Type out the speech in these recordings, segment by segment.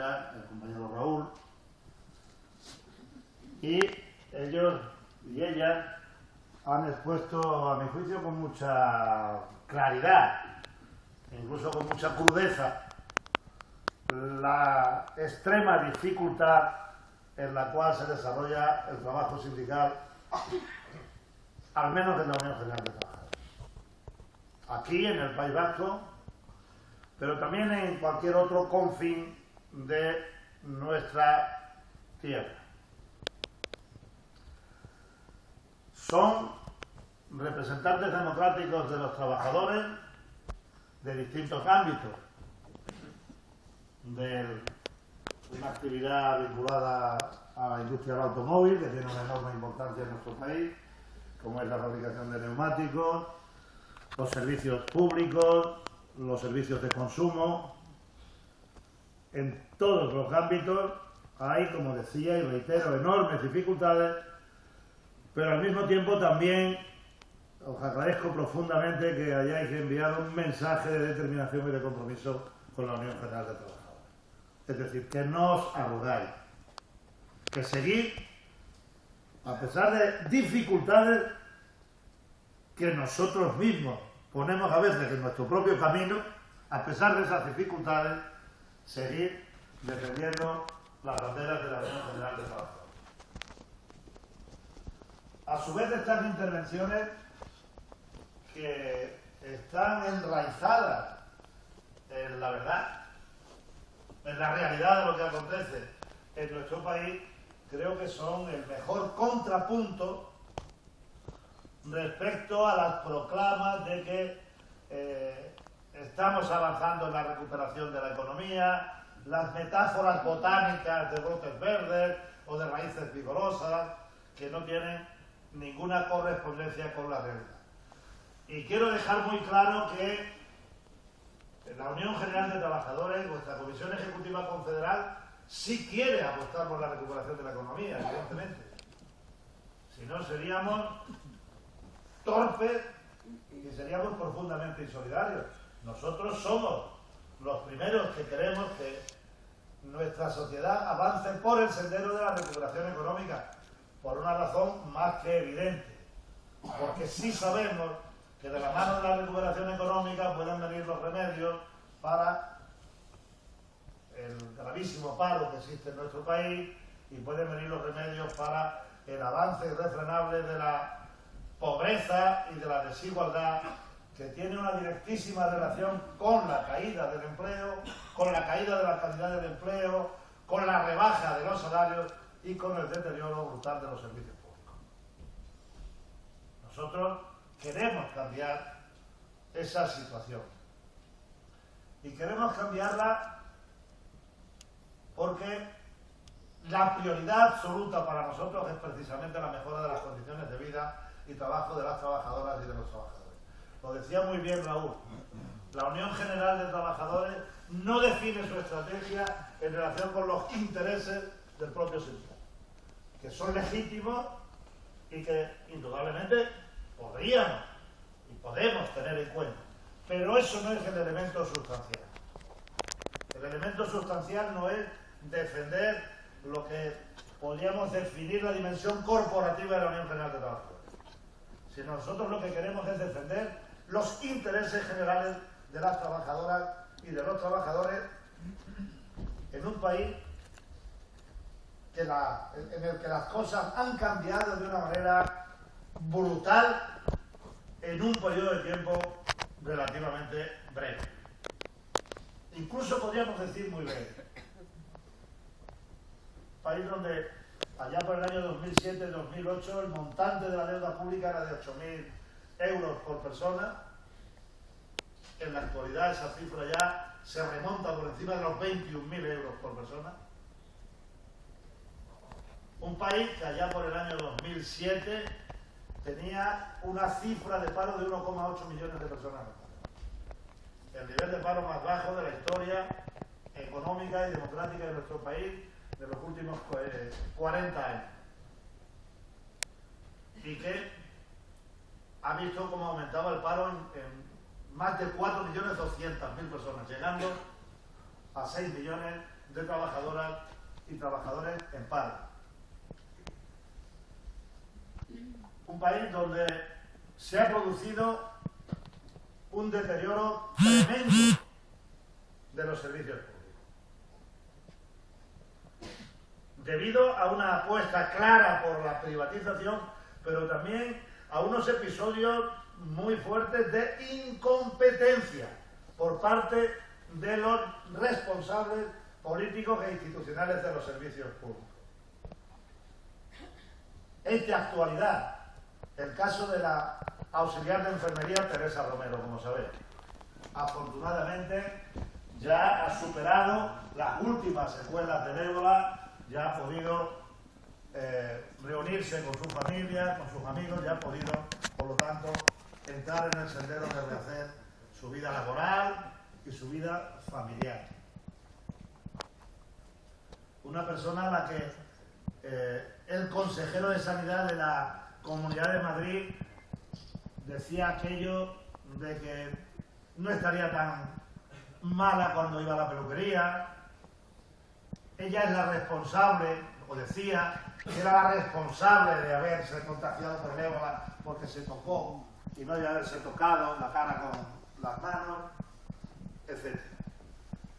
ya el compañero Raúl, y ellos y ellas han expuesto, a mi juicio, con mucha claridad, incluso con mucha crudeza, la extrema dificultad en la cual se desarrolla el trabajo sindical, al menos en la Unión General de Trabajadores. Aquí, en el País Vasco, pero también en cualquier otro confín de nuestra tierra. Son representantes democráticos de los trabajadores de distintos ámbitos, de una actividad vinculada a la industria del automóvil, que tiene una enorme importancia en nuestro país, como es la fabricación de neumáticos, los servicios públicos, los servicios de consumo. En todos los ámbitos hay, como decía y reitero, enormes dificultades, pero al mismo tiempo también os agradezco profundamente que hayáis enviado un mensaje de determinación y de compromiso con la Unión General de Trabajadores. Es decir, que no os arrugáis, que seguid, a pesar de dificultades que nosotros mismos ponemos a veces en nuestro propio camino, a pesar de esas dificultades, seguir defendiendo las banderas de la Unión General de Trabajadores. A su vez, estas intervenciones que están enraizadas en la verdad, en la realidad de lo que acontece en nuestro país, creo que son el mejor contrapunto respecto a las proclamas de que estamos avanzando en la recuperación de la economía, las metáforas botánicas de brotes verdes o de raíces vigorosas que no tienen ninguna correspondencia con la realidad. Y quiero dejar muy claro que la Unión General de Trabajadores, nuestra Comisión Ejecutiva Confederal, sí quiere apostar por la recuperación de la economía, evidentemente. Si no, seríamos torpes y seríamos profundamente insolidarios. Nosotros somos los primeros que queremos que nuestra sociedad avance por el sendero de la recuperación económica, por una razón más que evidente. Porque sí sabemos que de la mano de la recuperación económica pueden venir los remedios para el gravísimo paro que existe en nuestro país y pueden venir los remedios para el avance irrefrenable de la pobreza y de la desigualdad, que tiene una directísima relación con la caída del empleo, con la caída de la calidad del empleo, con la rebaja de los salarios y con el deterioro brutal de los servicios públicos. Nosotros queremos cambiar esa situación. Y queremos cambiarla porque la prioridad absoluta para nosotros es precisamente la mejora de las condiciones de vida y trabajo de las trabajadoras y de los trabajadores. Lo decía muy bien Raúl, la Unión General de Trabajadores no define su estrategia en relación con los intereses del propio sindicato, que son legítimos y que indudablemente podríamos y podemos tener en cuenta, pero eso no es el elemento sustancial. El elemento sustancial no es defender lo que podríamos definir la dimensión corporativa de la Unión General de Trabajadores, sino nosotros lo que queremos es defender los intereses generales de las trabajadoras y de los trabajadores en un país en el que las cosas han cambiado de una manera brutal en un periodo de tiempo relativamente breve. Incluso podríamos decir muy breve. País donde allá por el año 2007-2008 el montante de la deuda pública era de 8.000 euros por persona. En la actualidad esa cifra ya se remonta por encima de los 21.000 euros por persona. Un país que allá por el año 2007 tenía una cifra de paro de 1,8 millones de personas. El nivel de paro más bajo de la historia económica y democrática de nuestro país de los últimos 40 años. Y que ha visto cómo aumentaba el paro en más de 4.200.000 personas, llegando a 6 millones de trabajadoras y trabajadores en paro. Un país donde se ha producido un deterioro tremendo de los servicios públicos, debido a una apuesta clara por la privatización, pero también a unos episodios muy fuertes de incompetencia por parte de los responsables políticos e institucionales de los servicios públicos. Es de actualidad el caso de la auxiliar de enfermería Teresa Romero, como sabéis. Afortunadamente ya ha superado las últimas secuelas del ébola, ya ha podido reunirse con su familia, con sus amigos, ya ha podido, por lo tanto, entrar en el sendero de rehacer su vida laboral y su vida familiar. Una persona a la que el consejero de Sanidad de la Comunidad de Madrid decía aquello de que no estaría tan mala cuando iba a la peluquería. Ella es la responsable, o decía que era la responsable de haberse contagiado por el ébola porque se tocó y no de haberse tocado la cara con las manos, etc.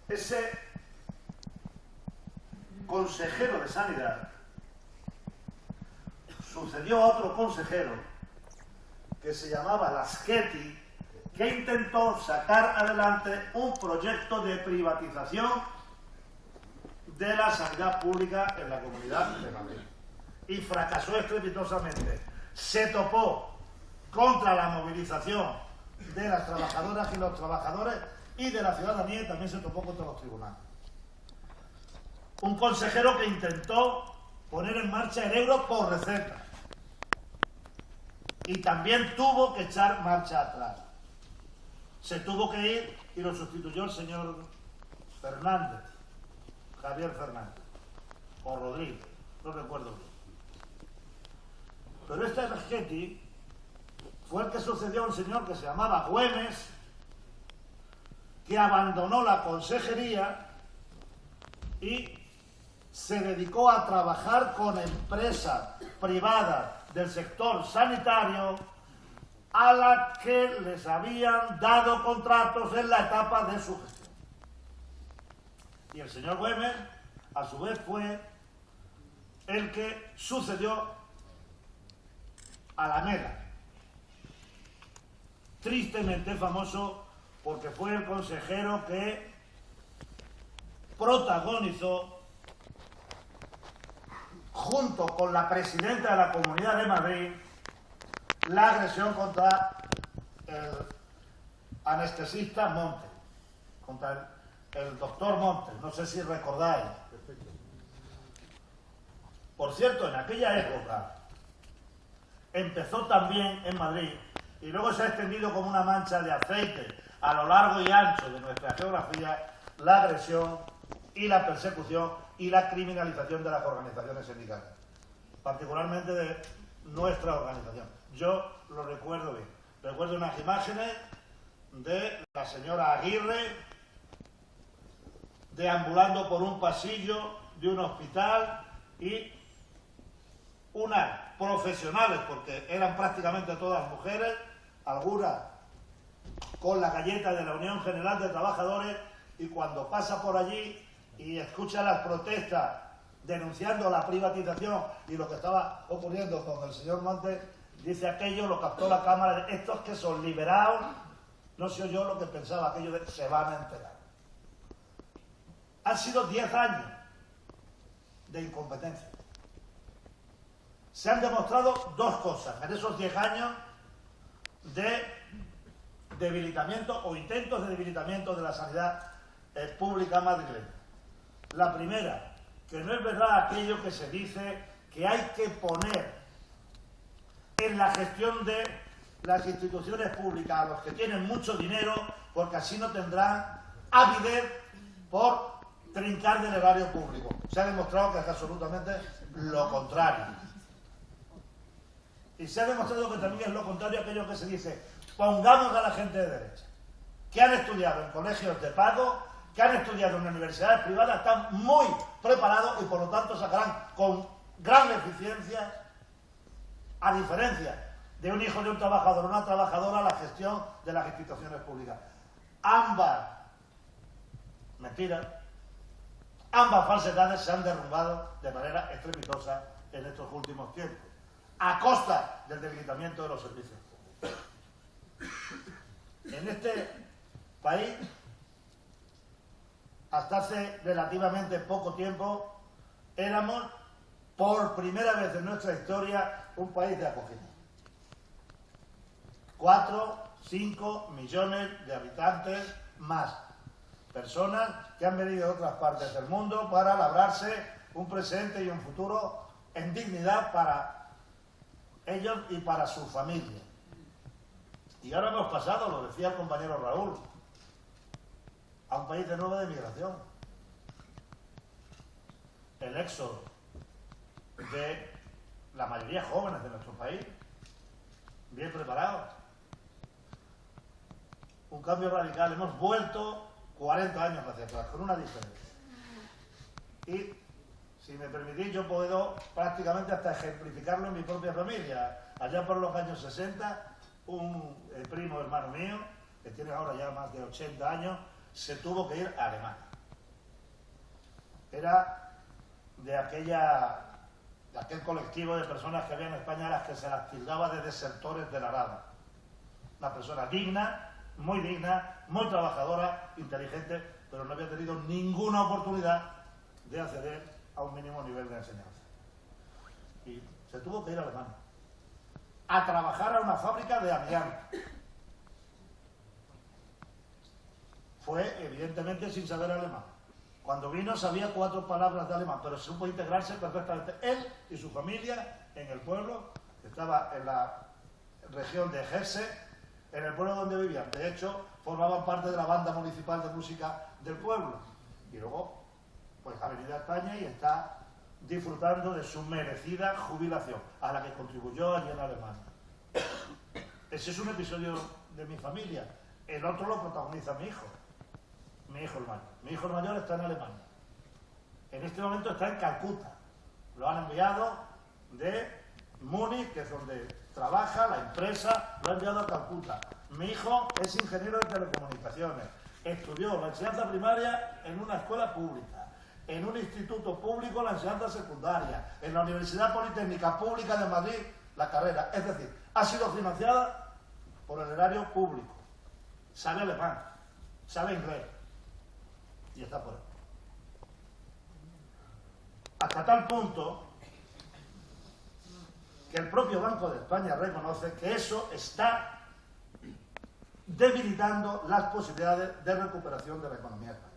Ese consejero de Sanidad sucedió a otro consejero que se llamaba Laschetti, que intentó sacar adelante un proyecto de privatización de la sanidad pública en la Comunidad de Madrid. Y fracasó estrepitosamente. Se topó contra la movilización de las trabajadoras y los trabajadores y de la ciudadanía, y también se topó contra los tribunales. Un consejero que intentó poner en marcha el euro por receta. Y también tuvo que echar marcha atrás. Se tuvo que ir y lo sustituyó el señor Fernández, Javier Fernández, o Rodríguez, no recuerdo bien. Pero este Laschetti fue el que sucedió a un señor que se llamaba Güemes, que abandonó la consejería y se dedicó a trabajar con empresas privadas del sector sanitario a las que les habían dado contratos en la etapa de su gestión. Y el señor Güemes, a su vez, fue el que sucedió a Lamela. Tristemente famoso porque fue el consejero que protagonizó, junto con la presidenta de la Comunidad de Madrid, la agresión contra el anestesista Montes, contra el doctor Montes, no sé si recordáis. Por cierto, en aquella época empezó también en Madrid y luego se ha extendido como una mancha de aceite a lo largo y ancho de nuestra geografía la agresión y la persecución y la criminalización de las organizaciones sindicales, particularmente de nuestra organización. Yo lo recuerdo bien. Recuerdo unas imágenes de la señora Aguirre deambulando por un pasillo de un hospital y unas profesionales, porque eran prácticamente todas mujeres, algunas con la galleta de la Unión General de Trabajadores, y cuando pasa por allí y escucha las protestas denunciando la privatización y lo que estaba ocurriendo con el señor Montes, dice aquello, lo captó la cámara, de estos que son liberados, no sé yo lo que pensaba, aquello de se van a enterar. Han sido 10 años de incompetencia. Se han demostrado dos cosas en esos 10 años de debilitamiento o intentos de debilitamiento de la sanidad pública madrileña. La primera, que no es verdad aquello que se dice que hay que poner en la gestión de las instituciones públicas a los que tienen mucho dinero, porque así no tendrán avidez por trincar del erario público. Se ha demostrado que es absolutamente lo contrario. Y se ha demostrado que también es lo contrario a aquello que se dice, pongamos a la gente de derecha, que han estudiado en colegios de pago que han estudiado en universidades privadas están muy preparados y por lo tanto sacarán con gran eficiencia, a diferencia de un hijo de un trabajador o una trabajadora, la gestión de las instituciones públicas. Ambas mentiras, ambas falsedades se han derrumbado de manera estrepitosa en estos últimos tiempos, a costa del debilitamiento de los servicios públicos. En este país, hasta hace relativamente poco tiempo, éramos, por primera vez en nuestra historia, un país de acogida. 4, 5 millones de habitantes más. Personas que han venido de otras partes del mundo para labrarse un presente y un futuro en dignidad para ellos y para su familia. Y ahora hemos pasado, lo decía el compañero Raúl, a un país de nuevo de migración. El éxodo de la mayoría jóvenes de nuestro país, bien preparados. Un cambio radical. Hemos vuelto 40 años hacia atrás, con una diferencia. Y, si me permitís, yo puedo prácticamente hasta ejemplificarlo en mi propia familia. Allá por los años 60, un primo hermano mío, que tiene ahora ya más de 80 años, se tuvo que ir a Alemania. Era de aquel colectivo de personas que había en España a las que se las tildaba de desertores de la Arada. Una persona digna, muy trabajadora, inteligente, pero no había tenido ninguna oportunidad de acceder a un mínimo nivel de enseñanza. Y se tuvo que ir a Alemania a trabajar a una fábrica de amianto. Fue, evidentemente, sin saber alemán. Cuando vino sabía 4 palabras de alemán, pero supo integrarse perfectamente él y su familia en el pueblo, que estaba en la región de Hesse, en el pueblo donde vivían. De hecho, formaban parte de la banda municipal de música del pueblo. Y luego, pues ha venido a España y está disfrutando de su merecida jubilación, a la que contribuyó allí en Alemania. Ese es un episodio de mi familia. El otro lo protagoniza mi hijo el mayor. Mi hijo el mayor está en Alemania. En este momento está en Calcuta. Lo han enviado de Múnich, que es donde trabaja la empresa, lo ha enviado a Calcuta. Mi hijo es ingeniero de telecomunicaciones. Estudió la enseñanza primaria en una escuela pública, en un instituto público la enseñanza secundaria, en la Universidad Politécnica Pública de Madrid la carrera. Es decir, ha sido financiada por el erario público. Sabe alemán, sabe inglés y está por ahí. Hasta tal punto que el propio Banco de España reconoce que eso está debilitando las posibilidades de recuperación de la economía española.